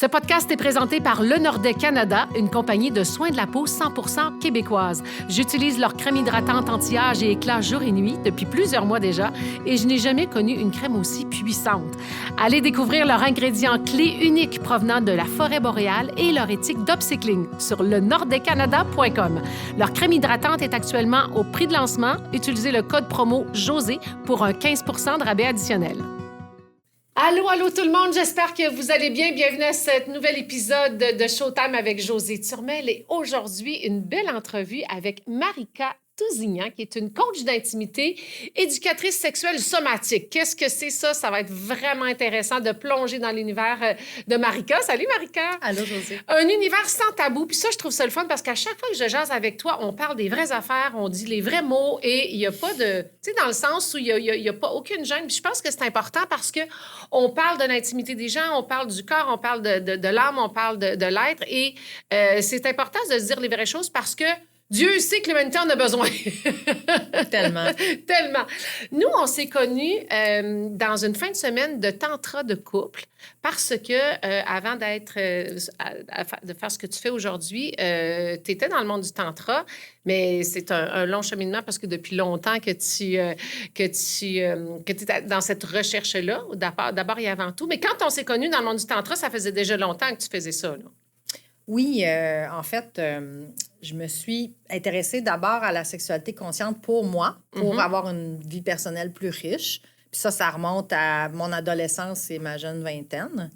Ce podcast est présenté par Le Nordais Canada, une compagnie de soins de la peau 100% québécoise. J'utilise leur crème hydratante anti-âge et éclat jour et nuit depuis plusieurs mois déjà et je n'ai jamais connu une crème aussi puissante. Allez découvrir leurs ingrédients clés uniques provenant de la forêt boréale et leur éthique d'upcycling sur lenordaicanada.com. Leur crème hydratante est actuellement au prix de lancement. Utilisez le code promo JOSÉ pour un 15 % de rabais additionnel. Allô tout le monde, j'espère que vous allez bien. Bienvenue à ce nouvel épisode de Showtime avec Josée Turmel. Et aujourd'hui, une belle entrevue avec Marika Tousignan, qui est une coach d'intimité, éducatrice sexuelle somatique. Qu'est-ce que c'est ça? Ça va être vraiment intéressant de plonger dans l'univers de Marika. Salut Marika! Allô Josée. Un univers sans tabou. Puis ça, je trouve ça le fun parce qu'à chaque fois que je jase avec toi, on parle des vraies affaires, on dit les vrais mots et il n'y a pas de... Tu sais, dans le sens où il y a pas aucune gêne. Puis je pense que c'est important parce que on parle de l'intimité des gens, on parle du corps, on parle de l'âme, on parle de l'être. Et c'est important de se dire les vraies choses parce que Dieu sait que l'humanité en a besoin. Tellement. Tellement. Nous, on s'est connus dans une fin de semaine de tantra de couple parce que avant d'être de faire ce que tu fais aujourd'hui, tu étais dans le monde du tantra, mais c'est un long cheminement parce que depuis longtemps que tu es dans cette recherche-là, d'abord et avant tout. Mais quand on s'est connus dans le monde du tantra, ça faisait déjà longtemps que tu faisais ça, là. Oui, en fait, je me suis intéressée d'abord à la sexualité consciente pour moi, pour avoir une vie personnelle plus riche. Puis ça remonte à mon adolescence et ma jeune vingtaine.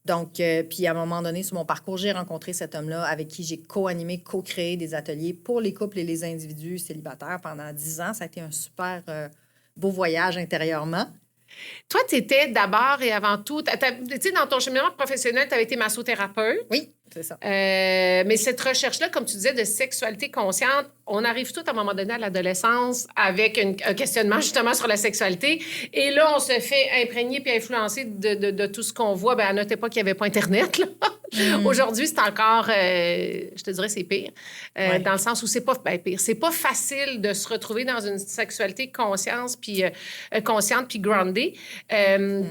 Donc, puis à un moment donné, sur mon parcours, j'ai rencontré cet homme-là avec qui j'ai co-animé, co-créé des ateliers pour les couples et les individus célibataires pendant 10 ans. Ça a été un super beau voyage intérieurement. Toi, tu étais d'abord et avant tout... Tu sais, dans ton cheminement professionnel, tu avais été massothérapeute. Oui, c'est ça. Mais cette recherche-là, comme tu disais, de sexualité consciente, on arrive tout à un moment donné à l'adolescence avec un questionnement justement sur la sexualité. Et là, on se fait imprégner puis influencer de tout ce qu'on voit. Bien, à notre époque, il n'y avait pas Internet, là. Aujourd'hui, c'est encore, je te dirais, c'est pire. Dans le sens où c'est pas pire. C'est pas facile de se retrouver dans une sexualité consciente puis groundée.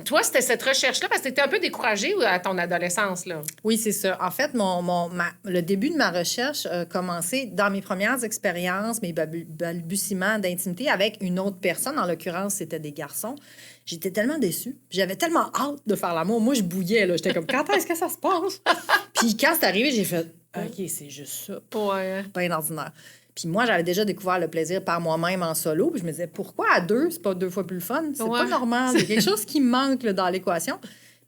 Toi, c'était cette recherche-là parce que tu étais un peu découragée à ton adolescence, là. Oui, c'est ça. En fait, le début de ma recherche a commencé dans mes premières expériences, mes balbutiements d'intimité avec une autre personne. En l'occurrence, c'était des garçons. J'étais tellement déçue. J'avais tellement hâte de faire l'amour. Moi, je bouillais, là. J'étais comme, quand est-ce que ça se passe? Puis quand c'est arrivé, j'ai fait, OK, c'est juste ça. Ouais. Bien ordinaire. Puis moi, j'avais déjà découvert le plaisir par moi-même en solo. Puis je me disais, pourquoi à deux, c'est pas 2 fois plus le fun? C'est pas normal. Il y a quelque chose qui manque là, dans l'équation.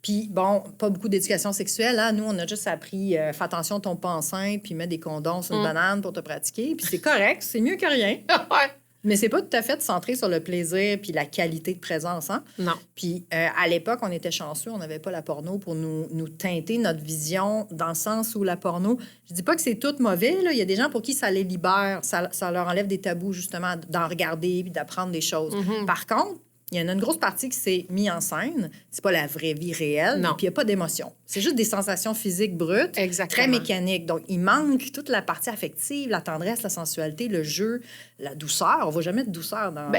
Puis bon, pas beaucoup d'éducation sexuelle. Hein? Nous, on a juste appris, fais attention, tombe pas enceinte, puis mets des condoms sur une banane pour te pratiquer. Puis c'est correct, c'est mieux que rien. Ouais. Mais c'est pas tout à fait centré sur le plaisir puis la qualité de présence. Hein? Non. Puis à l'époque, on était chanceux, on n'avait pas la porno pour nous teinter notre vision dans le sens où la porno... Je dis pas que c'est tout mauvais, là. Il y a des gens pour qui ça les libère, ça leur enlève des tabous, justement, d'en regarder puis d'apprendre des choses. Par contre, il y en a une grosse partie qui s'est mise en scène. C'est pas la vraie vie réelle. Non. Puis il n'y a pas d'émotion. C'est juste des sensations physiques brutes, Exactement. très mécaniques. Donc, il manque toute la partie affective, la tendresse, la sensualité, le jeu, la douceur. On ne voit jamais de douceur dans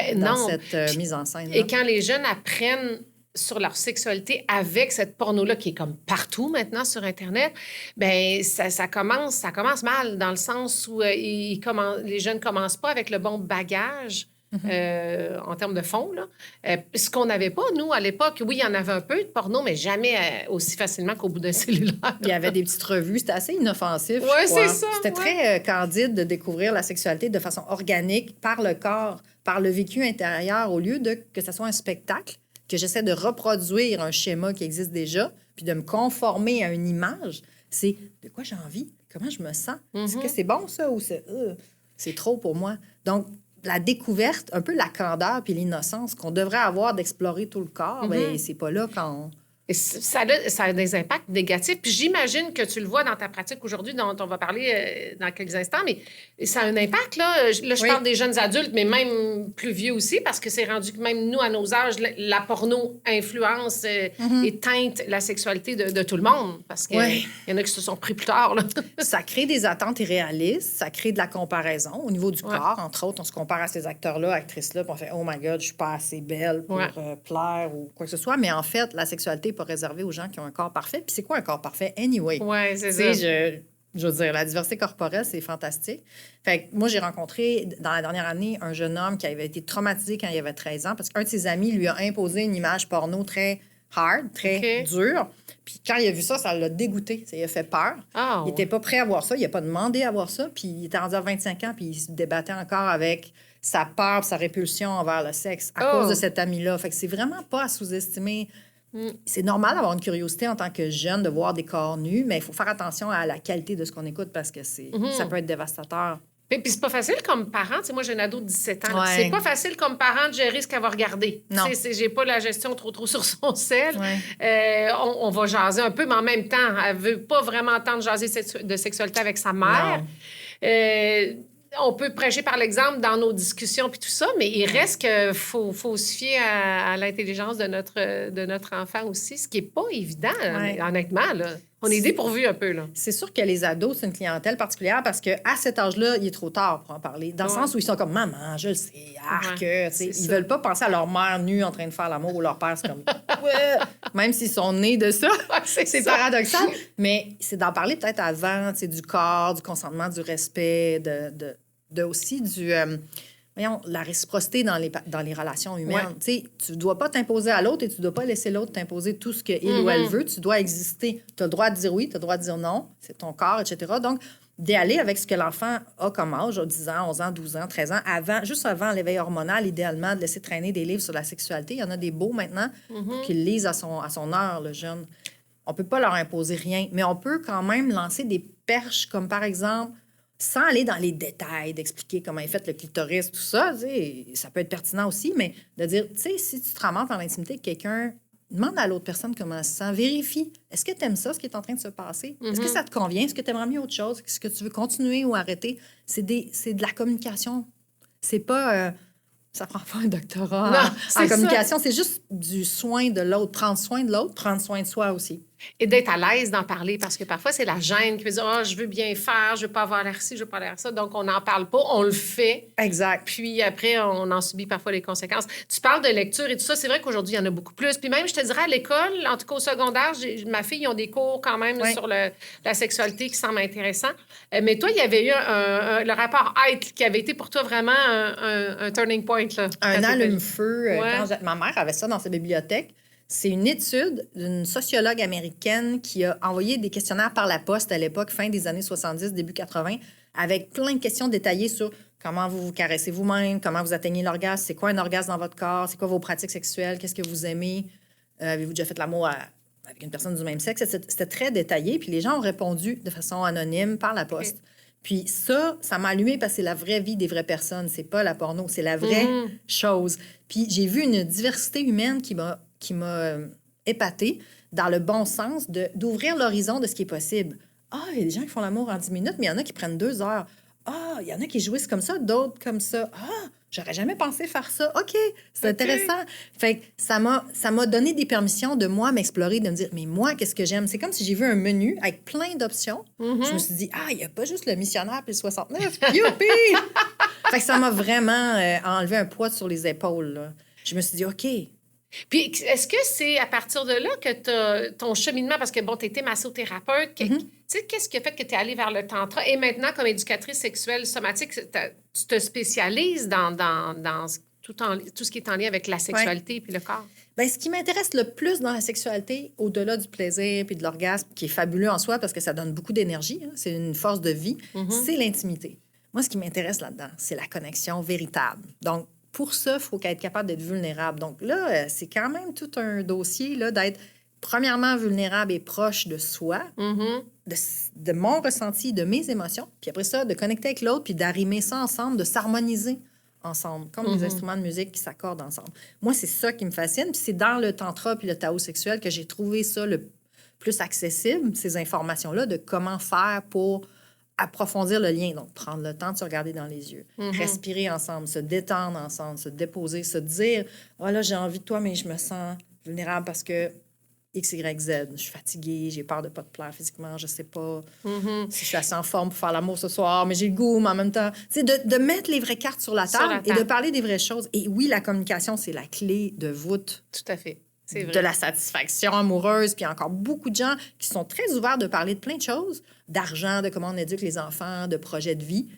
cette mise en scène. Et quand les jeunes apprennent sur leur sexualité avec cette porno-là qui est comme partout maintenant sur Internet, bien, ça commence mal dans le sens où les jeunes ne commencent pas avec le bon bagage. En termes de fond, là. Ce qu'on n'avait pas, nous, à l'époque, oui, il y en avait un peu de porno, mais jamais aussi facilement qu'au bout d'un cellulaire. Il y avait des petites revues, c'était assez inoffensif. Oui, c'est ça. C'était très candide de découvrir la sexualité de façon organique, par le corps, par le vécu intérieur, au lieu de que ce soit un spectacle, que j'essaie de reproduire un schéma qui existe déjà, puis de me conformer à une image. C'est de quoi j'ai envie, comment je me sens. Est-ce que c'est bon, ça, ou c'est trop pour moi? Donc, la découverte, un peu la candeur puis l'innocence qu'on devrait avoir d'explorer tout le corps, bien, c'est pas là quand Et ça a des impacts négatifs. Puis j'imagine que tu le vois dans ta pratique aujourd'hui, dont on va parler dans quelques instants, mais ça a un impact, là. Je parle des jeunes adultes, mais même plus vieux aussi, parce que c'est rendu que même nous, à nos âges, la porno influence et teinte la sexualité de tout le monde, parce qu'il y en a qui se sont pris plus tard, là. Ça crée des attentes irréalistes, ça crée de la comparaison au niveau du corps. Entre autres, on se compare à ces acteurs-là, actrices-là, puis on fait « Oh my God, je suis pas assez belle pour plaire » ou quoi que ce soit. Mais en fait, la sexualité pas réservé aux gens qui ont un corps parfait. Puis c'est quoi un corps parfait anyway? Oui, c'est Tu sais, ça. je veux dire, la diversité corporelle, c'est fantastique. Fait que moi, j'ai rencontré, dans la dernière année, un jeune homme qui avait été traumatisé quand il avait 13 ans parce qu'un de ses amis lui a imposé une image porno très hard, très dure. Puis quand il a vu ça, ça l'a dégoûté. Ça lui a fait peur. Ah, Il n'était pas prêt à voir ça. Il n'a pas demandé à voir ça. Puis il était rendu à 25 ans, puis il se débattait encore avec sa peur, sa répulsion envers le sexe à cause de cet ami-là. Fait que c'est vraiment pas à sous-estimer. C'est normal d'avoir une curiosité en tant que jeune de voir des corps nus, mais il faut faire attention à la qualité de ce qu'on écoute parce que ça peut être dévastateur. Puis c'est pas facile comme parent. Tu sais, moi, j'ai un ado de 17 ans. Ouais. C'est pas facile comme parent de gérer ce qu'elle va regarder. Non. Tu sais, j'ai pas la gestion trop sur son sel. Ouais. On va jaser un peu, mais en même temps, elle veut pas vraiment entendre jaser de sexualité avec sa mère. On peut prêcher par l'exemple dans nos discussions puis tout ça, mais il reste qu'il faut se fier à l'intelligence de notre enfant aussi, ce qui n'est pas évident, honnêtement. Là. On est dépourvu un peu. Là. C'est sûr que les ados, c'est une clientèle particulière parce qu'à cet âge-là, il est trop tard pour en parler. Dans le sens où ils sont comme « Maman, je le sais, arc! Ils veulent pas penser à leur mère nue en train de faire l'amour ou leur père, c'est comme « Ouais! » Même s'ils sont nés de ça. C'est paradoxal. Mais c'est d'en parler peut-être avant, du corps, du consentement, du respect, de aussi du... la réciprocité dans les relations humaines. Tu ne dois pas t'imposer à l'autre et tu ne dois pas laisser l'autre t'imposer tout ce qu'il ou elle veut. Tu dois exister. Tu as le droit de dire oui, tu as le droit de dire non. C'est ton corps, etc. Donc, d'y aller avec ce que l'enfant a comme âge, 10 ans, 11 ans, 12 ans, 13 ans, juste avant l'éveil hormonal, idéalement, de laisser traîner des livres sur la sexualité. Il y en a des beaux maintenant pour qu'ils lisent à son heure, le jeune. On ne peut pas leur imposer rien, mais on peut quand même lancer des perches comme, par exemple, sans aller dans les détails, d'expliquer comment est fait le clitoris, tout ça, ça peut être pertinent aussi, mais de dire, tu sais, si tu te ramasses dans l'intimité de quelqu'un, demande à l'autre personne comment elle se sent, vérifie. Est-ce que tu aimes ça, ce qui est en train de se passer? Est-ce que ça te convient? Est-ce que tu aimerais mieux autre chose? Est-ce que tu veux continuer ou arrêter? C'est de la communication. C'est pas... ça prend pas un doctorat en communication. C'est juste du soin de l'autre. Prendre soin de l'autre, prendre soin de soi aussi. Et d'être à l'aise d'en parler, parce que parfois, c'est la gêne qui veut dire « Ah, je veux bien faire, je veux pas avoir l'air ci, je veux pas l'air ça. » Donc, on n'en parle pas, on le fait. Exact. Puis après, on en subit parfois les conséquences. Tu parles de lecture et tout ça. C'est vrai qu'aujourd'hui, il y en a beaucoup plus. Puis même, je te dirais, à l'école, en tout cas au secondaire, ma fille, ils ont des cours quand même sur la sexualité qui semblent intéressants. Mais toi, il y avait eu le rapport Height qui avait été pour toi vraiment un turning point. Là, un allume-feu. Ma mère avait ça dans sa bibliothèque. C'est une étude d'une sociologue américaine qui a envoyé des questionnaires par la poste à l'époque, fin des années 70, début 80, avec plein de questions détaillées sur comment vous vous caressez vous-même, comment vous atteignez l'orgasme, c'est quoi un orgasme dans votre corps, c'est quoi vos pratiques sexuelles, qu'est-ce que vous aimez, avez-vous déjà fait l'amour avec une personne du même sexe. C'était très détaillé, puis les gens ont répondu de façon anonyme par la poste. Okay. Puis ça m'a allumé parce que c'est la vraie vie des vraies personnes, c'est pas la porno, c'est la vraie chose. Puis j'ai vu une diversité humaine qui m'a épatée dans le bon sens d'ouvrir l'horizon de ce qui est possible. Ah, il y a des gens qui font l'amour en 10 minutes, mais il y en a qui prennent 2 heures. Ah, il y en a qui jouissent comme ça, d'autres comme ça. Ah, j'aurais jamais pensé faire ça. OK, c'est intéressant. Fait que ça m'a donné des permissions de moi m'explorer, de me dire, mais moi, qu'est-ce que j'aime? C'est comme si j'ai vu un menu avec plein d'options. Je me suis dit, il n'y a pas juste le missionnaire puis le 69. Youpi! Fait que ça m'a vraiment enlevé un poids sur les épaules, là. Je me suis dit, OK. Puis, est-ce que c'est à partir de là que ton cheminement, parce que, bon, tu étais massothérapeute, tu sais, qu'est-ce qui a fait que tu es allée vers le tantra? Et maintenant, comme éducatrice sexuelle somatique, tu te spécialises dans tout ce qui est en lien avec la sexualité puis le corps? Bien, ce qui m'intéresse le plus dans la sexualité, au-delà du plaisir puis de l'orgasme, qui est fabuleux en soi parce que ça donne beaucoup d'énergie, c'est une force de vie, c'est l'intimité. Moi, ce qui m'intéresse là-dedans, c'est la connexion véritable. Donc, pour ça, il faut être capable d'être vulnérable. Donc là, c'est quand même tout un dossier là, d'être premièrement vulnérable et proche de soi, de mon ressenti, de mes émotions, puis après ça, de connecter avec l'autre, puis d'arrimer ça ensemble, de s'harmoniser ensemble, comme des instruments de musique qui s'accordent ensemble. Moi, c'est ça qui me fascine, puis c'est dans le tantra puis le Tao sexuel que j'ai trouvé ça le plus accessible, ces informations-là, de comment faire pour approfondir le lien. Donc, prendre le temps de se regarder dans les yeux, respirer ensemble, se détendre ensemble, se déposer, se dire « Oh là, j'ai envie de toi, mais je me sens vulnérable parce que X, Y, Z. Je suis fatiguée, j'ai peur de ne pas te plaire physiquement, je ne sais pas si je suis assez en forme pour faire l'amour ce soir, mais j'ai le goût, mais en même temps... » Tu sais, de mettre les vraies cartes sur la table et de parler des vraies choses. Et oui, la communication, c'est la clé de voûte. Tout à fait. C'est vrai. de la satisfaction amoureuse, puis encore beaucoup de gens qui sont très ouverts de parler de plein de choses, d'argent, de comment on éduque les enfants, de projets de vie.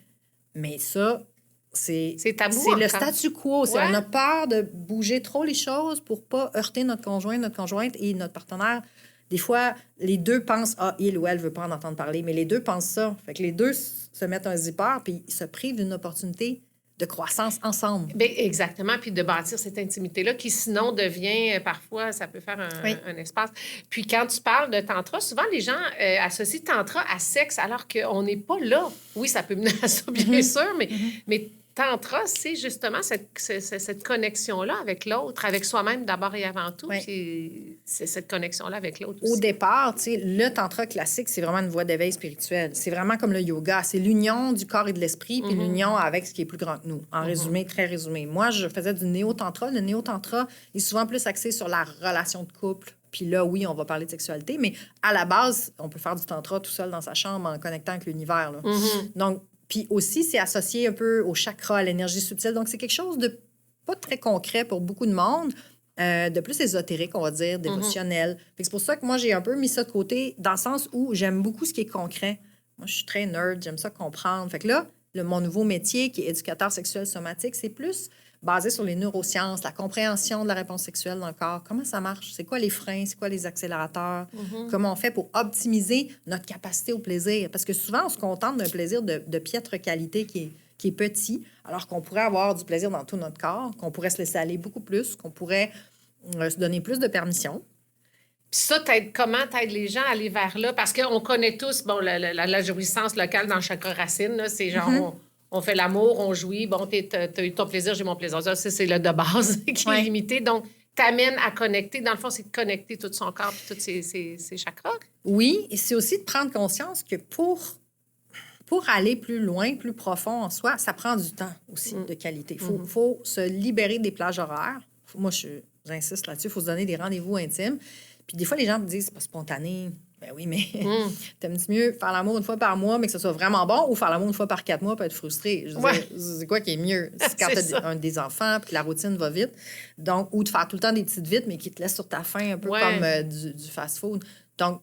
Mais ça, c'est tabou c'est le encore. statu quo. Ouais. On a peur de bouger trop les choses pour pas heurter notre conjointe et notre partenaire. Des fois, les deux pensent « Ah, il ou elle veut pas en entendre parler », mais les deux pensent ça. Fait que les deux se mettent un zipper puis ils se privent d'une opportunité de croissance ensemble. Bien, exactement, puis de bâtir cette intimité-là qui, sinon, devient parfois, ça peut faire un espace. Puis quand tu parles de tantra, souvent, les gens associent tantra à sexe, alors qu'on n'est pas là. Oui, ça peut mener à ça, bien sûr, mais tantra, c'est justement cette connexion-là avec l'autre, avec soi-même d'abord et avant tout, puis c'est cette connexion-là avec l'autre aussi. Au départ, tu sais, le tantra classique, c'est vraiment une voie d'éveil spirituel. C'est vraiment comme le yoga. C'est l'union du corps et de l'esprit, puis l'union avec ce qui est plus grand que nous. En résumé, très résumé. Moi, je faisais du néo-tantra. Le néo-tantra est souvent plus axé sur la relation de couple. Puis là, oui, on va parler de sexualité, mais à la base, on peut faire du tantra tout seul dans sa chambre en connectant avec l'univers. Là. Donc, puis aussi, c'est associé un peu au chakra, à l'énergie subtile. Donc, c'est quelque chose de pas très concret pour beaucoup de monde, de plus ésotérique, on va dire, d'émotionnel. Fait que c'est pour ça que moi, j'ai un peu mis ça de côté, dans le sens où j'aime beaucoup ce qui est concret. Moi, je suis très nerd, j'aime ça comprendre. Fait que là, mon nouveau métier, qui est éducateur sexuel somatique, c'est plus basé sur les neurosciences, la compréhension de la réponse sexuelle dans le corps. Comment ça marche? C'est quoi les freins? C'est quoi les accélérateurs? Comment on fait pour optimiser notre capacité au plaisir? Parce que souvent, on se contente d'un plaisir de piètre qualité qui est petit, alors qu'on pourrait avoir du plaisir dans tout notre corps, qu'on pourrait se laisser aller beaucoup plus, qu'on pourrait se donner plus de permission. Puis ça, comment t'aides les gens à aller vers là? Parce qu'on connaît tous, bon, la jouissance locale dans le chakra racine, là, c'est genre, on fait l'amour, on jouit, bon, t'as eu ton plaisir, j'ai mon plaisir. Ça, c'est le de base qui est limité. Donc, t'amènes à connecter. Dans le fond, c'est de connecter tout son corps et tous ses chakras. Oui, et c'est aussi de prendre conscience que pour aller plus loin, plus profond en soi, ça prend du temps aussi de qualité. Il faut se libérer des plages horaires. Moi, j'insiste là-dessus, il faut se donner des rendez-vous intimes. Puis des fois, les gens me disent, c'est pas spontané. Ben oui, mais t'aimes-tu mieux faire l'amour une fois par mois, mais que ce soit vraiment bon, ou faire l'amour une fois par 4 mois, peut être frustré? Je veux dire, c'est quoi qui est mieux? C'est quand t'as des enfants, puis que la routine va vite. Donc, ou de faire tout le temps des petites vites, mais qui te laissent sur ta faim, un peu comme du fast-food. Donc,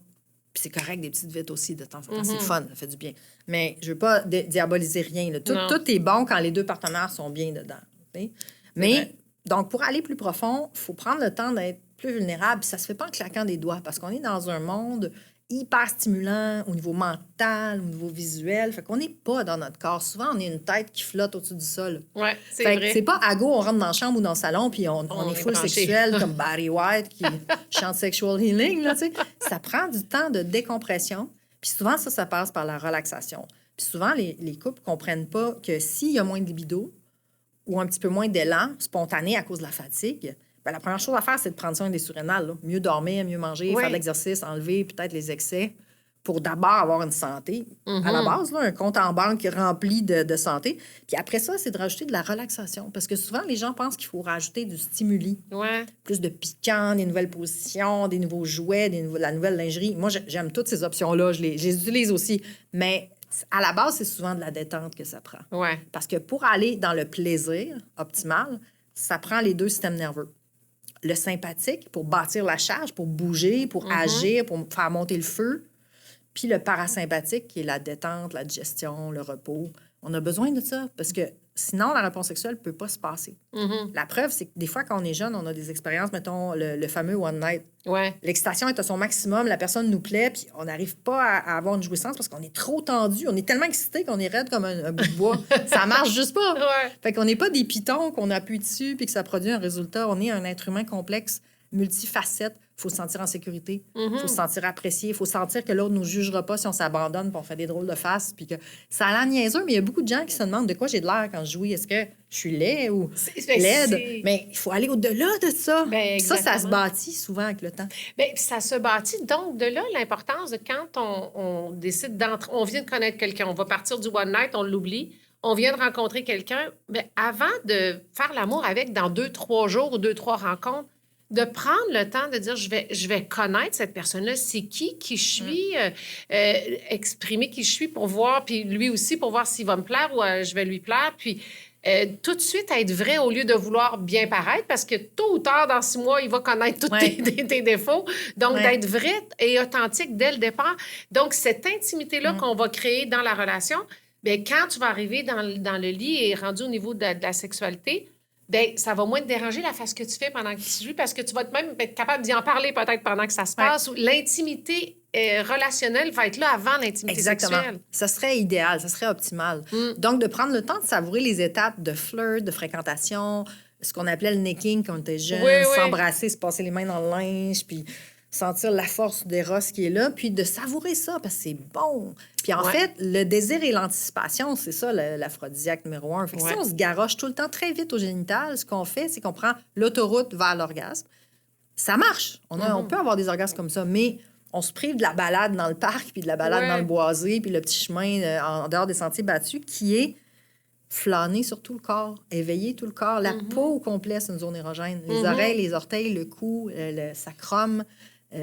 puis c'est correct, des petites vites aussi, de temps en temps. C'est le fun, ça fait du bien. Mais je veux pas diaboliser rien. Là. Tout est bon quand les deux partenaires sont bien dedans. Okay? Mais, donc, pour aller plus profond, il faut prendre le temps d'être plus vulnérable. Puis ça se fait pas en claquant des doigts, parce qu'on est dans un monde hyper stimulant au niveau mental, au niveau visuel. Fait qu'on n'est pas dans notre corps. Souvent, on est une tête qui flotte au-dessus du sol. Oui, c'est fait vrai. C'est pas à go, on rentre dans la chambre ou dans le salon, puis on est full sexuel, comme Barry White qui chante Sexual Healing. Là, ça prend du temps de décompression. Puis souvent, ça passe par la relaxation. Puis souvent, les couples comprennent pas que s'il y a moins de libido ou un petit peu moins d'élan spontané à cause de la fatigue, ben, la première chose à faire, c'est de prendre soin des surrénales. Là. Mieux dormir, mieux manger, faire de l'exercice, enlever peut-être les excès pour d'abord avoir une santé. À la base, là, un compte en banque rempli de santé. Puis après ça, c'est de rajouter de la relaxation. Parce que souvent, les gens pensent qu'il faut rajouter du stimuli. Ouais. Plus de piquant, des nouvelles positions, des nouveaux jouets, la nouvelle lingerie. Moi, j'aime toutes ces options-là. Je les utilise aussi. Mais à la base, c'est souvent de la détente que ça prend. Ouais. Parce que pour aller dans le plaisir optimal, ça prend les deux systèmes nerveux. Le sympathique, pour bâtir la charge, pour bouger, pour agir, pour faire monter le feu. Puis le parasympathique, qui est la détente, la digestion, le repos. On a besoin de ça, parce que sinon, la réponse sexuelle ne peut pas se passer. La preuve, c'est que des fois, quand on est jeune, on a des expériences, mettons, le fameux one night. Ouais. L'excitation est à son maximum, la personne nous plaît, puis on n'arrive pas à avoir une jouissance parce qu'on est trop tendu. On est tellement excité qu'on est raide comme un bout de bois. Ça marche juste pas. Ouais. Fait qu'on n'est pas des pitons qu'on appuie dessus puis que ça produit un résultat. On est un être humain complexe, multifacette. Il faut se sentir en sécurité. Il faut se sentir apprécié. Il faut sentir que l'autre ne nous jugera pas si on s'abandonne puis on fait des drôles de faces. Puis que ça a l'air niaiseux, mais il y a beaucoup de gens qui se demandent de quoi j'ai de l'air quand je jouis. Est-ce que je suis laid ou laide? Mais il faut aller au-delà de ça. Ben, ça se bâtit souvent avec le temps. Bien, ça se bâtit. Donc, de là, l'importance de quand on décide d'entrer, on vient de connaître quelqu'un, on va partir du one night, on l'oublie, on vient de rencontrer quelqu'un, bien, avant de faire l'amour avec dans 2-3 jours ou 2-3 rencontres, de prendre le temps de dire, je vais connaître cette personne-là, c'est qui je suis, exprimer qui je suis pour voir, puis lui aussi pour voir s'il va me plaire ou je vais lui plaire, puis tout de suite être vrai au lieu de vouloir bien paraître, parce que tôt ou tard, dans 6 mois, il va connaître tous Ouais. tes défauts. Donc, Ouais. d'être vrai et authentique dès le départ. Donc, cette intimité-là qu'on va créer dans la relation, bien, quand tu vas arriver dans le lit et rendu au niveau de la sexualité, bien, ça va moins te déranger la face que tu fais pendant que tu joues, parce que tu vas même être capable d'y en parler peut-être pendant que ça se passe. Ou l'intimité relationnelle va être là avant l'intimité Exactement. sexuelle. Ça serait idéal, ça serait optimal. Donc, de prendre le temps de savourer les étapes de flirt, de fréquentation, ce qu'on appelait le necking quand on était jeune, Oui, oui. s'embrasser, se passer les mains dans le linge, puis sentir la force des rosses qui est là, puis de savourer ça, parce que c'est bon. Puis en Ouais. fait, le désir et l'anticipation, c'est ça l'aphrodisiaque numéro 1. Fait que si on se garoche tout le temps très vite au génital, ce qu'on fait, c'est qu'on prend l'autoroute vers l'orgasme. Ça marche. On peut avoir des orgasmes comme ça, mais on se prive de la balade dans le parc, puis de la balade dans le boisé, puis le petit chemin en dehors des sentiers battus, qui est flâner sur tout le corps, éveiller tout le corps. La peau au complet, c'est une zone érogène. Les oreilles, les orteils, le cou, le sacrum.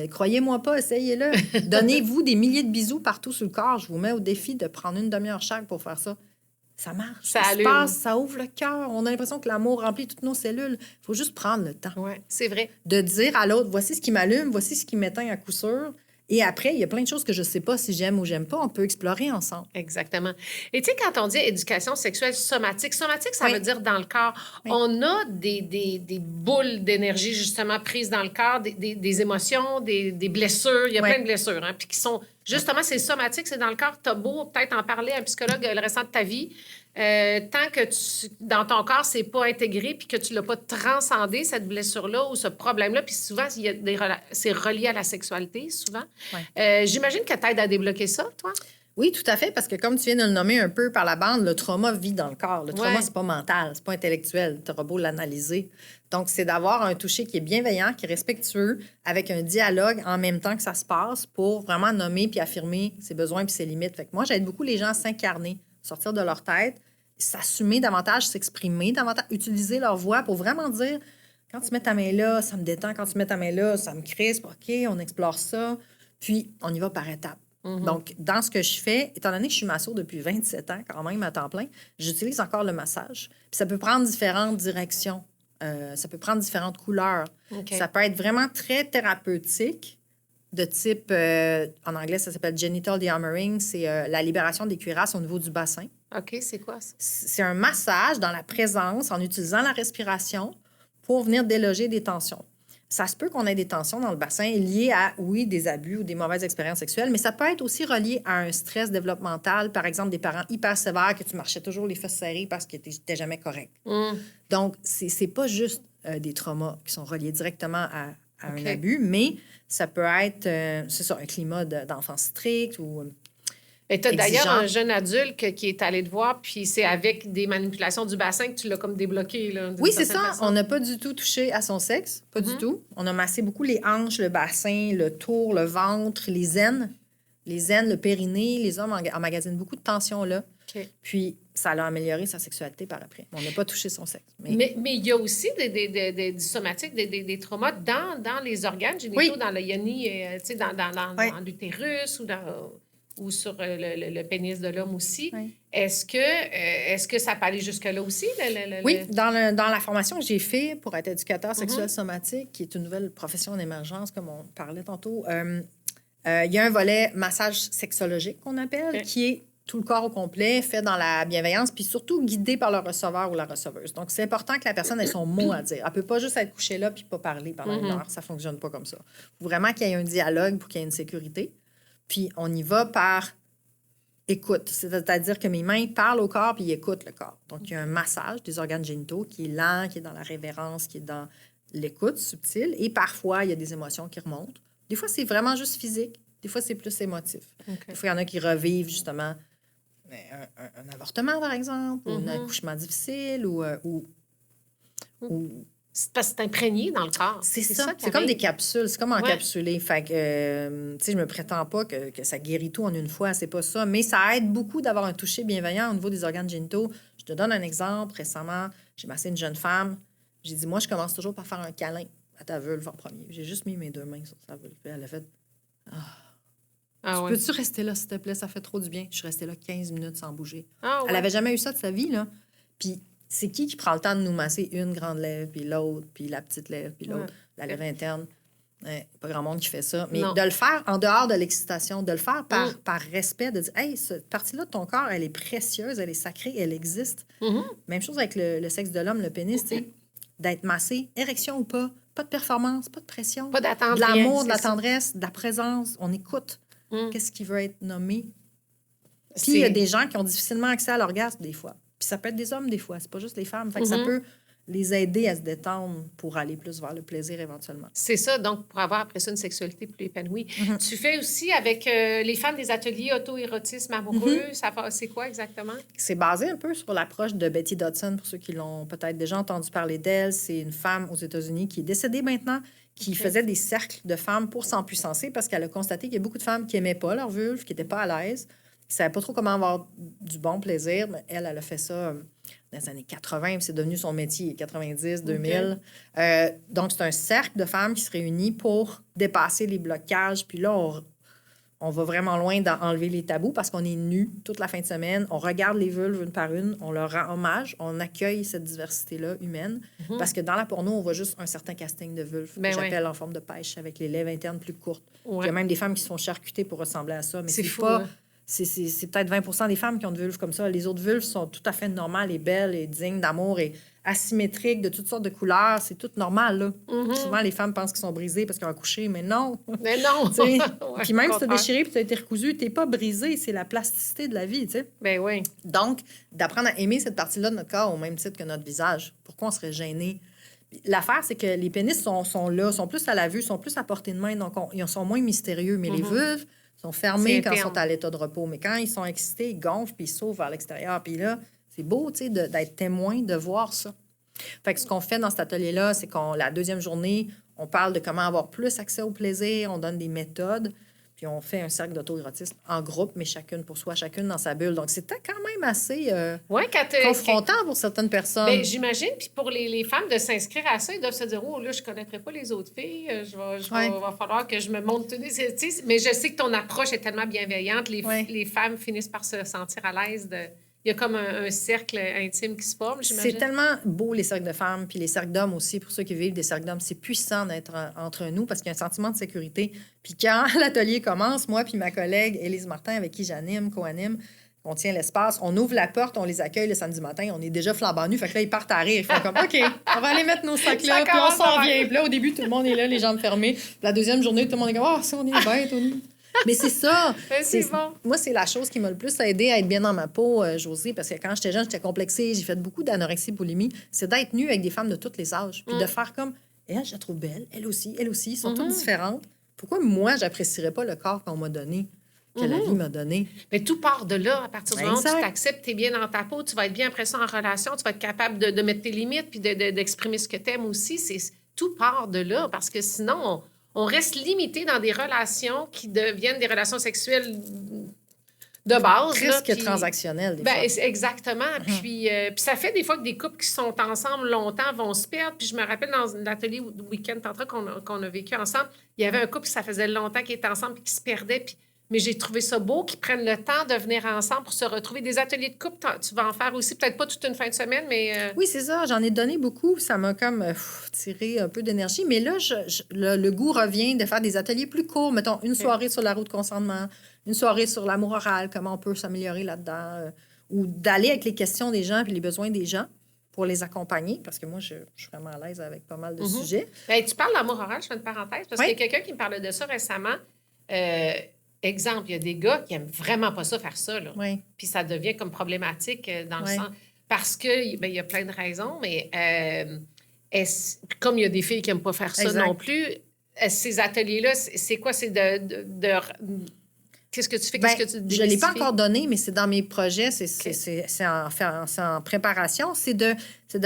Croyez-moi pas, essayez-le. Donnez-vous des milliers de bisous partout sur le corps. Je vous mets au défi de prendre une demi-heure chaque pour faire ça. Ça marche. Ça se allume. passe, ça ouvre le cœur. On a l'impression que l'amour remplit toutes nos cellules. Il faut juste prendre le temps. Oui, c'est vrai. De dire à l'autre, voici ce qui m'allume, voici ce qui m'éteint à coup sûr. Et après, il y a plein de choses que je ne sais pas si j'aime ou j'aime pas. On peut explorer ensemble. Exactement. Et tu sais, quand on dit éducation sexuelle somatique, ça veut dire dans le corps. Oui. On a des boules d'énergie, justement, prises dans le corps, des émotions, des blessures. Il y a plein de blessures, hein, puis qui sont... Justement, c'est somatique, c'est dans le corps. Tu as beau peut-être en parler à un psychologue le restant de ta vie. Tant que dans ton corps, c'est pas intégré puis que tu l'as pas transcendé, cette blessure-là ou ce problème-là, puis souvent, c'est relié à la sexualité, souvent. Ouais. J'imagine que tu aides à débloquer ça, toi? Oui, tout à fait, parce que comme tu viens de le nommer un peu par la bande, le trauma vit dans le corps. Le trauma, c'est pas mental, c'est pas intellectuel. Tu auras beau l'analyser. Donc, c'est d'avoir un toucher qui est bienveillant, qui est respectueux, avec un dialogue en même temps que ça se passe pour vraiment nommer puis affirmer ses besoins puis ses limites. Fait que moi, j'aide beaucoup les gens à s'incarner, sortir de leur tête, s'assumer davantage, s'exprimer davantage, utiliser leur voix pour vraiment dire quand tu mets ta main là, ça me détend. Quand tu mets ta main là, ça me crispe. OK, on explore ça. Puis, on y va par étapes. Donc, dans ce que je fais, étant donné que je suis masso depuis 27 ans, quand même, à temps plein, j'utilise encore le massage. Puis ça peut prendre différentes directions. Ça peut prendre différentes couleurs. Okay. Ça peut être vraiment très thérapeutique, de type, en anglais, ça s'appelle genital dearmoring. C'est la libération des cuirasses au niveau du bassin. OK, c'est quoi ça? C'est un massage dans la présence, en utilisant la respiration, pour venir déloger des tensions. Ça se peut qu'on ait des tensions dans le bassin liées à, oui, des abus ou des mauvaises expériences sexuelles, mais ça peut être aussi relié à un stress développemental, par exemple, des parents hyper sévères, que tu marchais toujours les fesses serrées parce que tu n'étais jamais correct. Donc, c'est pas juste des traumas qui sont reliés directement à un abus, mais ça peut être, c'est ça, un climat d'enfance strict ou... Et tu as d'ailleurs un jeune adulte qui est allé te voir, puis c'est avec des manipulations du bassin que tu l'as comme débloqué. Là, oui, c'est ça. On n'a pas du tout touché à son sexe. Pas du tout. On a massé beaucoup les hanches, le bassin, le tour, le ventre, les aines. Les aines, le périnée. Les hommes emmagasinent beaucoup de tensions là. Okay. Puis, ça a amélioré sa sexualité par après. On n'a pas touché son sexe. Mais il y a aussi du somatique, des traumas dans les organes génitaux, dans le yoni, dans l'utérus ou sur le pénis de l'homme aussi. Oui. Est-ce que ça peut aller jusque-là aussi? Oui, dans la formation que j'ai faite pour être éducateur sexuel somatique, qui est une nouvelle profession en émergence, comme on parlait tantôt, il y a un volet massage sexologique qu'on appelle, qui est tout le corps au complet, fait dans la bienveillance, puis surtout guidé par le receveur ou la receveuse. Donc, c'est important que la personne ait son mot à dire. Elle ne peut pas juste être couchée là puis pas parler pendant une heure. Ça ne fonctionne pas comme ça. Il faut vraiment qu'il y ait un dialogue pour qu'il y ait une sécurité. Puis on y va par écoute. C'est-à-dire que mes mains parlent au corps puis ils écoutent le corps. Donc, il y a un massage des organes génitaux qui est lent, qui est dans la révérence, qui est dans l'écoute subtile. Et parfois, il y a des émotions qui remontent. Des fois, c'est vraiment juste physique. Des fois, c'est plus émotif. Des fois, il y en a qui revivent justement un avortement, par exemple, ou un accouchement difficile ou c'est parce que c'est imprégné dans le corps. C'est ça. C'est comme des capsules. C'est comme encapsulé. Fait que, tu sais, je me prétends pas que ça guérit tout en une fois. C'est pas ça. Mais ça aide beaucoup d'avoir un toucher bienveillant au niveau des organes génitaux. Je te donne un exemple. Récemment, j'ai massé une jeune femme. J'ai dit, moi, je commence toujours par faire un câlin à ta vulve en premier. J'ai juste mis mes 2 mains sur sa vulve. Elle a fait, peux-tu rester là, s'il te plaît? Ça fait trop du bien. Je suis restée là 15 minutes sans bouger. Elle n'avait jamais eu ça de sa vie, là. Puis, c'est qui prend le temps de nous masser une grande lèvre, puis l'autre, puis la petite lèvre, puis l'autre, Ouais. la lèvre interne? Pas grand monde qui fait ça. Mais Non. de le faire en dehors de l'excitation, de le faire par respect, de dire, hey, cette partie-là de ton corps, elle est précieuse, elle est sacrée, elle existe. Même chose avec le sexe de l'homme, le pénis, tu sais, d'être massé, érection ou pas, pas de performance, pas de pression. Pas d'attente, de l'amour, rien, de la c'est ça. tendresse, de la présence, on écoute. Qu'est-ce qui veut être nommé? Puis C'est- il y a des gens qui ont difficilement accès à l'orgasme des fois. Puis ça peut être des hommes des fois, c'est pas juste les femmes. Fait que ça peut les aider à se détendre pour aller plus vers le plaisir éventuellement. C'est ça, donc pour avoir après ça une sexualité plus épanouie. Tu fais aussi avec les femmes des ateliers auto-érotisme amoureux. C'est quoi exactement? C'est basé un peu sur l'approche de Betty Dodson, pour ceux qui l'ont peut-être déjà entendu parler d'elle. C'est une femme aux États-Unis qui est décédée maintenant, qui faisait des cercles de femmes pour s'empuissancer parce qu'elle a constaté qu'il y a beaucoup de femmes qui n'aimaient pas leur vulve, qui n'étaient pas à l'aise, qui ne savaient pas trop comment avoir du bon plaisir. Mais elle a fait ça dans les années 80, puis c'est devenu son métier, 90, 2000. Donc, c'est un cercle de femmes qui se réunit pour dépasser les blocages. Puis là, on va vraiment loin d'enlever les tabous parce qu'on est nus toute la fin de semaine. On regarde les vulves une par une, on leur rend hommage, on accueille cette diversité-là humaine. Parce que dans la porno, on voit juste un certain casting de vulves que j'appelle en forme de pêche, avec les lèvres internes plus courtes. Il y a même des femmes qui se font charcuter pour ressembler à ça. Mais c'est fou, pas... hein? C'est peut-être 20 des femmes qui ont de vulves comme ça. Les autres vulves sont tout à fait normales et belles et dignes d'amour et asymétriques, de toutes sortes de couleurs. C'est tout normal, là. Souvent, les femmes pensent qu'ils sont brisées parce qu'ils ont accouché, mais non. Mais non! T'sais, Ouais, puis même si tu as contraire. déchiré puis tu as été recousu, tu n'es pas brisé. C'est la plasticité de la vie, tu sais. Ben oui. Donc, d'apprendre à aimer cette partie-là de notre corps au même titre que notre visage. Pourquoi on serait gêné? L'affaire, c'est que les pénis sont là, sont plus à la vue, sont plus à portée de main, donc ils sont moins mystérieux. Mais les vulves sont fermés C'est quand ils interne. sont à l'état de repos. Mais quand ils sont excités, ils gonflent puis ils s'ouvrent vers l'extérieur. Puis là, c'est beau, tu sais, d'être témoin, de voir ça. Fait que ce qu'on fait dans cet atelier-là, c'est la deuxième journée, on parle de comment avoir plus accès au plaisir, on donne des méthodes, puis on fait un cercle d'auto-érotisme en groupe, mais chacune pour soi, chacune dans sa bulle. Donc, c'était quand même assez Oui, confrontant pour certaines personnes. Ben, j'imagine. Puis pour les femmes de s'inscrire à ça, ils doivent se dire, oh là, je ne connaîtrais pas les autres filles. Va falloir que je me montre. Mais je sais que ton approche est tellement bienveillante. Les femmes finissent par se sentir à l'aise de. Il y a comme un cercle intime qui se forme, j'imagine. C'est tellement beau, les cercles de femmes, puis les cercles d'hommes aussi, pour ceux qui vivent des cercles d'hommes. C'est puissant d'être entre nous parce qu'il y a un sentiment de sécurité. Puis quand l'atelier commence, moi puis ma collègue Élise Martin, avec qui j'anime, co-anime, on tient l'espace, on ouvre la porte, on les accueille le samedi matin, on est déjà flambant nus. Fait que là, ils partent à rire. Ils font comme, OK, on va aller mettre nos sacs là, puis on s'en vient. Puis là, au début, tout le monde est là, les jambes fermées. Puis la deuxième journée, tout le monde est comme, oh, ça, on est bête, on est... Mais c'est ça. C'est bon. Moi, c'est la chose qui m'a le plus aidé à être bien dans ma peau, Josée, parce que quand j'étais jeune, j'étais complexée, j'ai fait beaucoup d'anorexie, boulimie. C'est d'être nue avec des femmes de tous les âges, puis de faire comme, elle, je la trouve belle, elle aussi, ils sont toutes différentes. Pourquoi moi, j'apprécierais pas le corps qu'on m'a donné, que la vie m'a donné? Mais tout part de là. À partir du moment où tu Exact. t'acceptes, tu es bien dans ta peau, tu vas être bien après ça en relation, tu vas être capable de mettre tes limites puis d'exprimer ce que tu aimes aussi. Tout part de là parce que sinon, on reste limité dans des relations qui deviennent des relations sexuelles de base. Presque là, puis- transactionnel, des Ben, fois. exactement. Puis ça fait des fois que des couples qui sont ensemble longtemps vont se perdre. Puis je me rappelle dans l'atelier Week-end Tantra qu'on a vécu ensemble, il y avait un couple qui ça faisait longtemps qu'ils étaient ensemble et qui se perdaient. Mais j'ai trouvé ça beau qu'ils prennent le temps de venir ensemble pour se retrouver. Des ateliers de couple, tu vas en faire aussi, peut-être pas toute une fin de semaine, mais... Oui, c'est ça. J'en ai donné beaucoup. Ça m'a comme tiré un peu d'énergie. Mais là, le goût revient de faire des ateliers plus courts. Mettons, une soirée sur la route de consentement, une soirée sur l'amour oral, comment on peut s'améliorer là-dedans, ou d'aller avec les questions des gens et les besoins des gens pour les accompagner, parce que moi, je suis vraiment à l'aise avec pas mal de sujets. Ben, tu parles d'amour oral, je fais une parenthèse, parce Oui. qu'il y a quelqu'un qui me parlait de ça récemment. Exemple, il y a des gars qui aiment vraiment pas ça, faire ça, là. Oui. Puis ça devient comme problématique dans le Ouais. sens... Parce que, ben, il y a plein de raisons, mais comme il y a des filles qui n'aiment pas faire ça Exact. non plus, ces ateliers-là, c'est quoi? C'est qu'est-ce que tu fais? Ben, Qu'est-ce que tu je ne l'ai pas démystifies? encore donné, mais c'est dans mes projets, c'est en préparation. C'est de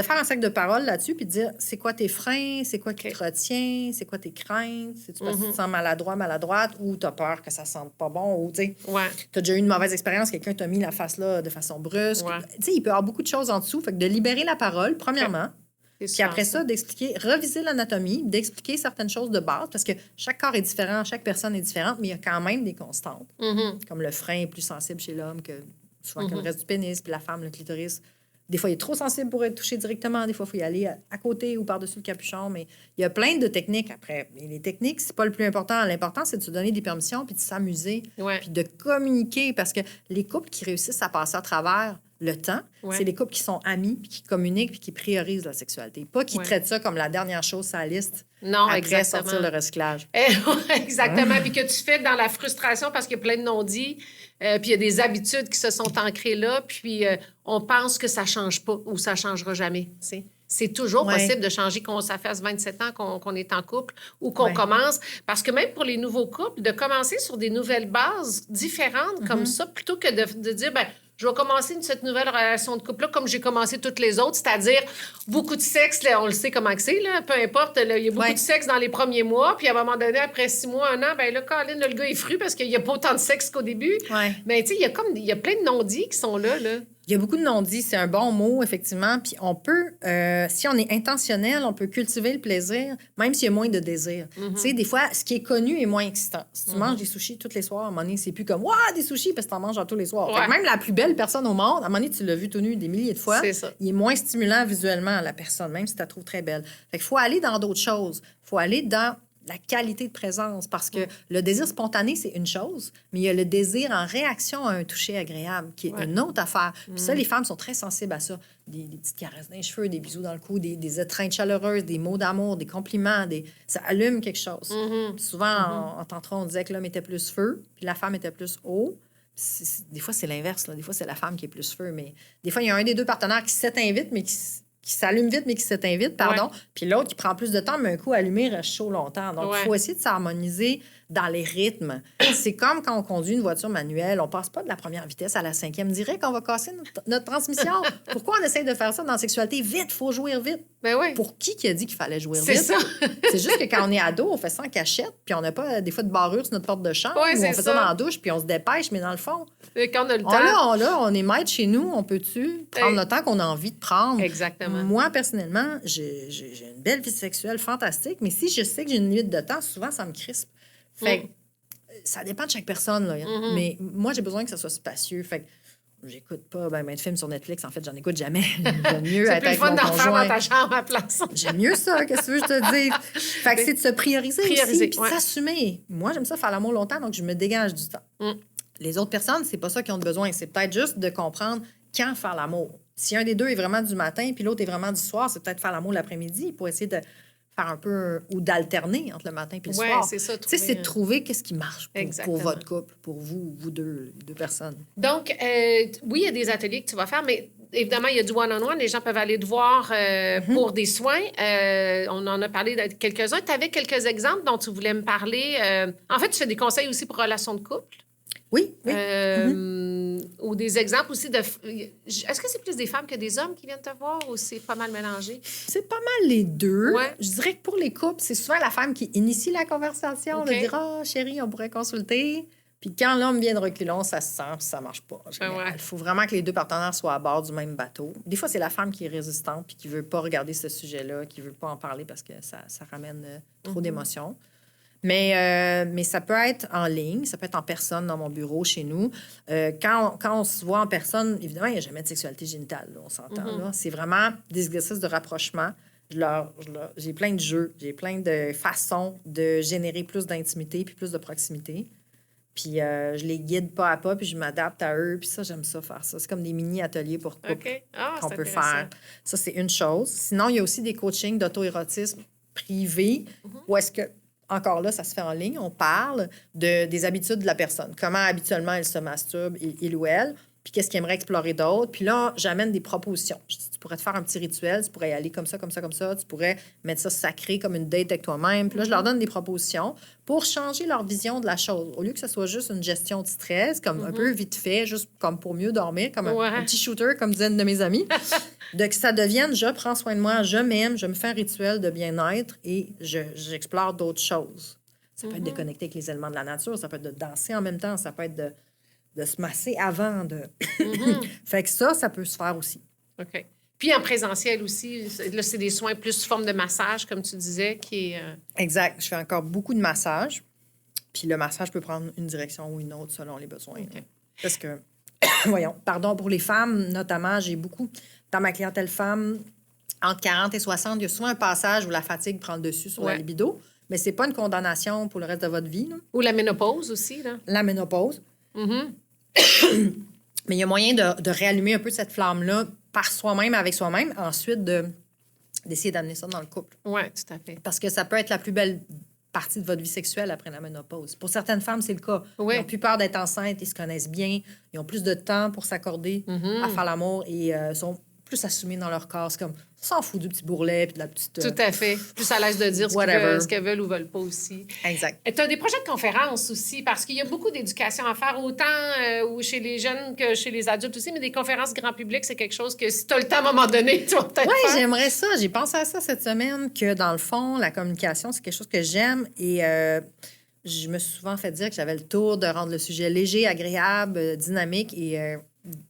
faire un sac de parole là-dessus puis de dire c'est quoi tes freins, c'est quoi qui OK. te retient, c'est quoi tes craintes, c'est-tu parce que tu te sens maladroit, maladroite ou tu as peur que ça sente pas bon ou tu sais. Ouais. Tu as déjà eu une mauvaise expérience, quelqu'un t'a mis la face là de façon brusque. Ouais. Tu sais, il peut y avoir beaucoup de choses en dessous. Fait que de libérer la parole, premièrement. C'est Puis super après ça, d'expliquer, reviser l'anatomie, d'expliquer certaines choses de base, parce que chaque corps est différent, chaque personne est différente, mais il y a quand même des constantes. Comme le frein est plus sensible chez l'homme que souvent que le reste du pénis, puis la femme, le clitoris. Des fois, il est trop sensible pour être touché directement. Des fois, il faut y aller à côté ou par-dessus le capuchon. Mais il y a plein de techniques après. Mais les techniques, c'est pas le plus important. L'important, c'est de se donner des permissions puis de s'amuser puis de communiquer. Parce que les couples qui réussissent à passer à travers le temps, c'est les couples qui sont amis puis qui communiquent puis qui priorisent la sexualité. Pas qui traitent ça comme la dernière chose sur la liste. Non, après exactement. sortir le recyclage. Exactement. Puis que tu fais dans la frustration parce qu'il y a plein de non-dits, puis il y a des habitudes qui se sont ancrées là, puis on pense que ça change pas ou ça changera jamais, tu sais. C'est toujours possible de changer, qu'on ça fasse 27 ans qu'on est en couple ou qu'on commence. Parce que même pour les nouveaux couples, de commencer sur des nouvelles bases différentes comme ça, plutôt que de dire, ben je vais commencer cette nouvelle relation de couple-là comme j'ai commencé toutes les autres, c'est-à-dire beaucoup de sexe, là, on le sait comment que c'est, là, peu importe, là, il y a beaucoup de sexe dans les premiers mois, puis à un moment donné, après 6 mois, 1 an, ben là, Colin, le gars est fru parce qu'il n'y a pas autant de sexe qu'au début. Mais tu sais, il y a plein de non-dits qui sont là. Il y a beaucoup de non-dits, c'est un bon mot, effectivement. Puis on peut, si on est intentionnel, on peut cultiver le plaisir, même s'il y a moins de désir. Tu sais, des fois, ce qui est connu est moins excitant. Si tu manges des sushis tous les soirs, à un moment donné, c'est plus comme « Waouh, des sushis! » parce que tu en manges tous les soirs. Fait que même la plus belle personne au monde, à un moment donné, tu l'as vu tout nu des milliers de fois, il est moins stimulant visuellement, la personne, même si tu la trouves très belle. Fait qu'il faut aller dans d'autres choses. Il faut aller dans la qualité de présence, parce que le désir spontané, c'est une chose, mais il y a le désir en réaction à un toucher agréable, qui est une autre affaire. Puis ça, les femmes sont très sensibles à ça. Des petites caresses dans les cheveux, des bisous dans le cou, des étreintes chaleureuses, des mots d'amour, des compliments, ça allume quelque chose. Souvent, en tantra, on disait que l'homme était plus feu, puis la femme était plus eau. Des fois, c'est l'inverse. Des fois, c'est la femme qui est plus feu, mais des fois, il y a un des deux partenaires qui s'étinvite, mais qui s'allume vite, mais qui s'étinvite, pardon. Puis l'autre qui prend plus de temps, mais un coup, allumé, reste chaud longtemps. Donc, il faut essayer de s'harmoniser dans les rythmes. C'est comme quand on conduit une voiture manuelle. On passe pas de la première vitesse à la 5e. Direct, on va casser notre transmission. Pourquoi on essaie de faire ça dans la sexualité? Vite, il faut jouir vite. Pour qui a dit qu'il fallait jouir vite? C'est ça. C'est juste que quand on est ado, on fait ça en cachette, puis on n'a pas des fois de barrure sur notre porte de chambre, ou on fait ça dans la douche, puis on se dépêche, mais dans le fond... Quand on a le temps... on est maître chez nous, on peut-tu prendre le temps qu'on a envie de prendre? Exactement. Moi, personnellement, j'ai une belle vie sexuelle fantastique, mais si je sais que j'ai une limite de temps, souvent, ça me crispe. Fait que ça dépend de chaque personne, là. Mais moi, j'ai besoin que ça soit spacieux. Fait que j'écoute pas de films sur Netflix. En fait, j'en écoute jamais. J'aime mieux être avec mon conjoint. C'est plus fun d'en faire dans ta chambre à place. J'aime mieux ça, qu'est-ce que tu veux que je te dise? Fait que c'est de se prioriser aussi, puis de s'assumer. Moi, j'aime ça faire l'amour longtemps, donc je me dégage du temps. Les autres personnes, c'est pas ça qu'ils ont besoin. C'est peut-être juste de comprendre quand faire l'amour. Si un des deux est vraiment du matin, puis l'autre est vraiment du soir, c'est peut-être faire l'amour l'après-midi pour essayer de faire un peu... ou d'alterner entre le matin et le soir. C'est ça. C'est de trouver qu'est-ce qui marche pour votre couple, pour vous deux personnes. Donc, oui, il y a des ateliers que tu vas faire, mais évidemment, il y a du one-on-one. Les gens peuvent aller te voir pour des soins. On en a parlé de quelques-uns. Tu avais quelques exemples dont tu voulais me parler. En fait, tu fais des conseils aussi pour relations de couple. Oui. Ou des exemples aussi de... Est-ce que c'est plus des femmes que des hommes qui viennent te voir ou c'est pas mal mélangé? C'est pas mal les deux. Je dirais que pour les couples, c'est souvent la femme qui initie la conversation, de dire « Ah, chérie, on pourrait consulter ». Puis quand l'homme vient de reculons, ça se sent, puis ça marche pas. Il faut vraiment que les deux partenaires soient à bord du même bateau. Des fois, c'est la femme qui est résistante puis qui veut pas regarder ce sujet-là, qui veut pas en parler parce que ça ramène trop d'émotions. Mais ça peut être en ligne, ça peut être en personne dans mon bureau, chez nous. Quand on se voit en personne, évidemment, il n'y a jamais de sexualité génitale, là, on s'entend. Là. C'est vraiment des exercices de rapprochement. J'ai plein de jeux, j'ai plein de façons de générer plus d'intimité puis plus de proximité. Puis je les guide pas à pas, puis je m'adapte à eux. Puis ça, j'aime ça, faire ça. C'est comme des mini-ateliers pour couple qu'on peut faire. Ça, c'est une chose. Sinon, il y a aussi des coachings d'auto-érotisme privés où est-ce que encore là, ça se fait en ligne. On parle des habitudes de la personne. Comment habituellement elle se masturbe, il ou elle. Puis qu'est-ce qu'il aimerait explorer d'autre. Puis là, j'amène des propositions. Je dis, tu pourrais te faire un petit rituel. Tu pourrais y aller comme ça, comme ça, comme ça. Tu pourrais mettre ça sacré comme une date avec toi-même. Puis là, je leur donne des propositions pour changer leur vision de la chose. Au lieu que ce soit juste une gestion de stress, comme un peu vite fait, juste comme pour mieux dormir, comme un petit shooter, comme disaient une de mes amies, que ça devienne, je prends soin de moi, je m'aime, je me fais un rituel de bien-être et j'explore d'autres choses. Ça peut être de connecter avec les éléments de la nature, ça peut être de danser en même temps, ça peut être de se masser avant de... Fait que ça peut se faire aussi. OK. Puis en présentiel aussi, là, c'est des soins plus sous forme de massage, comme tu disais, qui est... Exact. Je fais encore beaucoup de massages. Puis le massage peut prendre une direction ou une autre selon les besoins. Okay. Parce que, voyons, pardon, pour les femmes, notamment, j'ai beaucoup dans ma clientèle femme, entre 40 et 60, il y a souvent un passage où la fatigue prend le dessus sur la libido, mais c'est pas une condamnation pour le reste de votre vie. Là. Ou la ménopause aussi, là. La ménopause. Mm-hmm. Mais il y a moyen de réallumer un peu cette flamme-là par soi-même, avec soi-même, ensuite d'essayer d'amener ça dans le couple. Oui, tout à fait. Parce que ça peut être la plus belle partie de votre vie sexuelle après la ménopause. Pour certaines femmes, c'est le cas. Oui. Ils n'ont plus peur d'être enceintes, ils se connaissent bien, ils ont plus de temps pour s'accorder à faire l'amour et sont plus assumés dans leur corps. C'est comme, on s'en fout du petit bourrelet puis de la petite... Tout à fait. Plus à l'aise de dire ce qu'elles veulent ou veulent pas aussi. Exact. Tu as des projets de conférences aussi, parce qu'il y a beaucoup d'éducation à faire, autant chez les jeunes que chez les adultes aussi, mais des conférences grand public, c'est quelque chose que si tu as le temps à un moment donné, tu vas peut-être faire. Oui, j'aimerais ça. J'ai pensé à ça cette semaine, que dans le fond, la communication, c'est quelque chose que j'aime et... je me suis souvent fait dire que j'avais le tour de rendre le sujet léger, agréable, dynamique et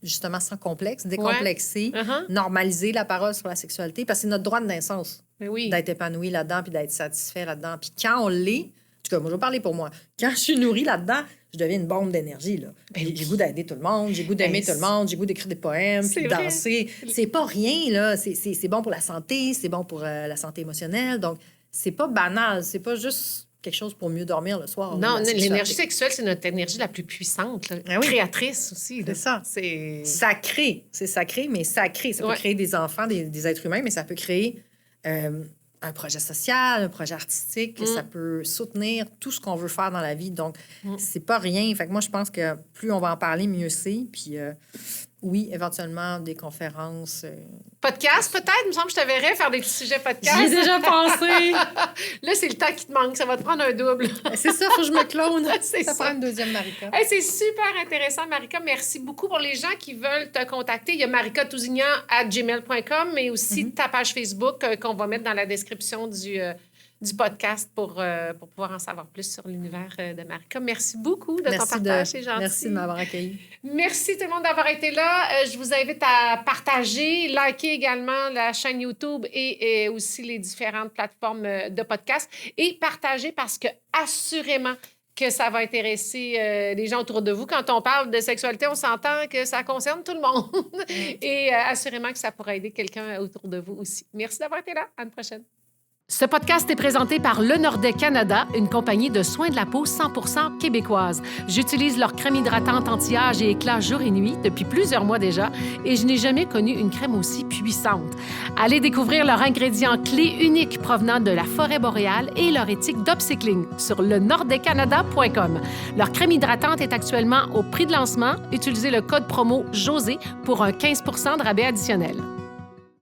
justement sans complexe, décomplexé, normaliser la parole sur la sexualité, parce que c'est notre droit de naissance d'être épanoui là-dedans puis d'être satisfait là-dedans. Puis quand on l'est, en tout cas, moi, je vais parler pour moi, quand je suis nourrie là-dedans, je deviens une bombe d'énergie. Là. J'ai le goût d'aider tout le monde, j'ai le goût d'aimer tout le monde, j'ai le goût d'écrire des poèmes, puis de danser. C'est pas rien, là. C'est bon pour la santé, c'est bon pour la santé émotionnelle. Donc, c'est pas banal, c'est pas juste... quelque chose pour mieux dormir le soir. Non, l'énergie sexuelle, c'est notre énergie la plus puissante, créatrice aussi. C'est ça. C'est sacré. C'est sacré, mais sacré. Ça peut créer des enfants, des êtres humains, mais ça peut créer un projet social, un projet artistique. Ça peut soutenir tout ce qu'on veut faire dans la vie. Donc, c'est pas rien. Fait que moi, je pense que plus on va en parler, mieux c'est. Puis, oui, éventuellement, des conférences... Podcast, peut-être? Il me semble que je te verrais faire des petits sujets podcast. J'y ai déjà pensé. Là, c'est le temps qui te manque. Ça va te prendre un double. C'est ça, il faut que je me clone. Ça prend une deuxième Marika. Hey, c'est super intéressant, Marika. Merci beaucoup. Pour les gens qui veulent te contacter, il y a marikatousignan@gmail.com, mais aussi ta page Facebook qu'on va mettre dans la description du podcast pour pouvoir en savoir plus sur l'univers de Marika. Merci beaucoup de ton partage, c'est gentil. Merci de m'avoir accueilli. Merci tout le monde d'avoir été là. Je vous invite à partager, liker également la chaîne YouTube et aussi les différentes plateformes de podcast. Et partager parce que, assurément, que ça va intéresser les gens autour de vous. Quand on parle de sexualité, on s'entend que ça concerne tout le monde. Et assurément que ça pourra aider quelqu'un autour de vous aussi. Merci d'avoir été là. À une prochaine. Ce podcast est présenté par Le Nordais Canada, une compagnie de soins de la peau 100% québécoise. J'utilise leur crème hydratante anti-âge et éclat jour et nuit depuis plusieurs mois déjà et je n'ai jamais connu une crème aussi puissante. Allez découvrir leurs ingrédients clés uniques provenant de la forêt boréale et leur éthique d'upcycling sur lenordaicanada.com. Leur crème hydratante est actuellement au prix de lancement. Utilisez le code promo JOSÉ pour un 15% de rabais additionnel.